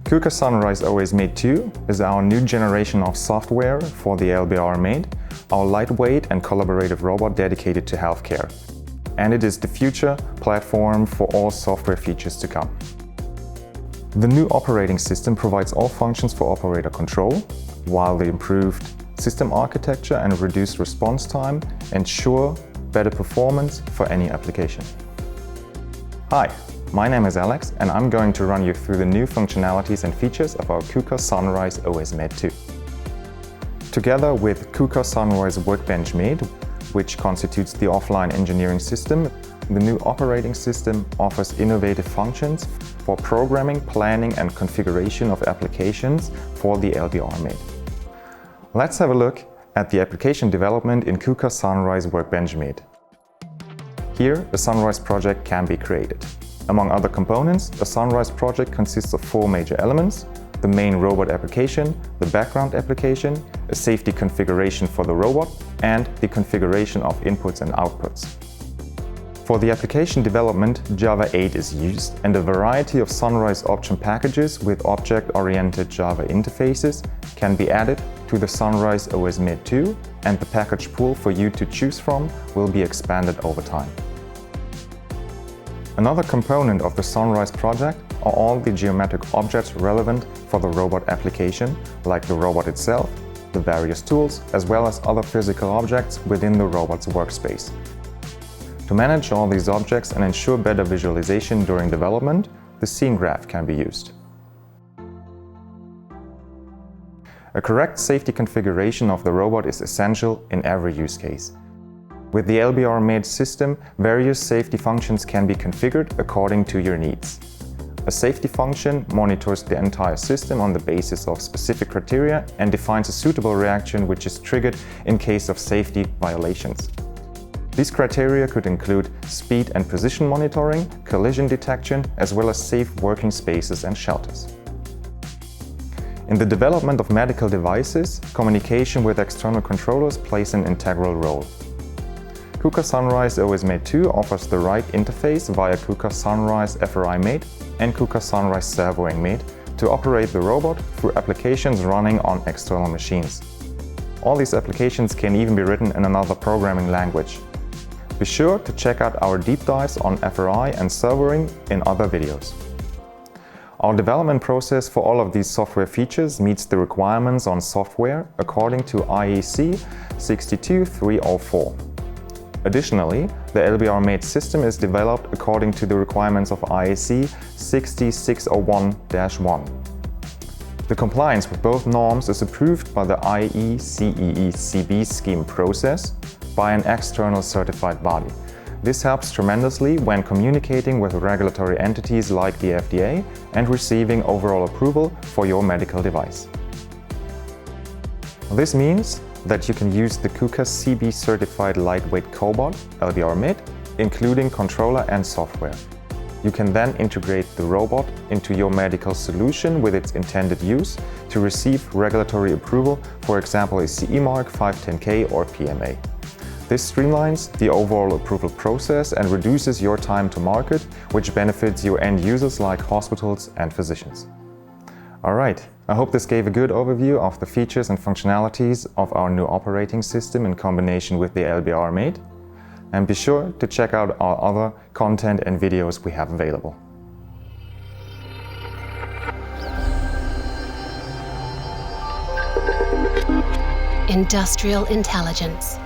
KUKA Sunrise.OS Med 2 is our new generation of software for the LBR Med, our lightweight and collaborative robot dedicated to healthcare. And it is the future platform for all software features to come. The new operating system provides all functions for operator control, while the improved system architecture and reduced response time ensure better performance for any application. Hi, my name is Alex and I'm going to run you through the new functionalities and features of our KUKA Sunrise.OS Med 2. Together with KUKA Sunrise Workbench Med, which constitutes the offline engineering system, the new operating system offers innovative functions for programming, planning and configuration of applications for the LBR Med. Let's have a look at the application development in KUKA Sunrise Workbench Med. Here, a Sunrise project can be created. Among other components, a Sunrise project consists of 4 major elements: the main robot application, the background application, a safety configuration for the robot, and the configuration of inputs and outputs. For the application development, Java 8 is used, and a variety of Sunrise option packages with object-oriented Java interfaces can be added to the Sunrise.OS Med 2, and the package pool for you to choose from will be expanded over time. Another component of the Sunrise project are all the geometric objects relevant for the robot application, like the robot itself, the various tools, as well as other physical objects within the robot's workspace. To manage all these objects and ensure better visualization during development, the scene graph can be used. A correct safety configuration of the robot is essential in every use case. With the LBR Med system, various safety functions can be configured according to your needs. A safety function monitors the entire system on the basis of specific criteria and defines a suitable reaction which is triggered in case of safety violations. These criteria could include speed and position monitoring, collision detection, as well as safe working spaces and shelters. In the development of medical devices, communication with external controllers plays an integral role. KUKA Sunrise.OS Med 2 offers the right interface via KUKA Sunrise FRI Med and KUKA Sunrise Servoing Med to operate the robot through applications running on external machines. All these applications can even be written in another programming language. Be sure to check out our deep dives on FRI and Servoing in other videos. Our development process for all of these software features meets the requirements on software according to IEC 62304. Additionally, the LBR Med system is developed according to the requirements of IEC 60601-1. The compliance with both norms is approved by the IECEE-CB scheme process by an external certified body. This helps tremendously when communicating with regulatory entities like the FDA and receiving overall approval for your medical device. This means that you can use the KUKA CB certified lightweight cobot, LBR Med, including controller and software. You can then integrate the robot into your medical solution with its intended use to receive regulatory approval, for example a CE mark, 510(k) or PMA. This streamlines the overall approval process and reduces your time to market, which benefits your end users like hospitals and physicians. Alright, I hope this gave a good overview of the features and functionalities of our new operating system in combination with the LBR Med. And be sure to check out our other content and videos we have available. Industrial intelligence.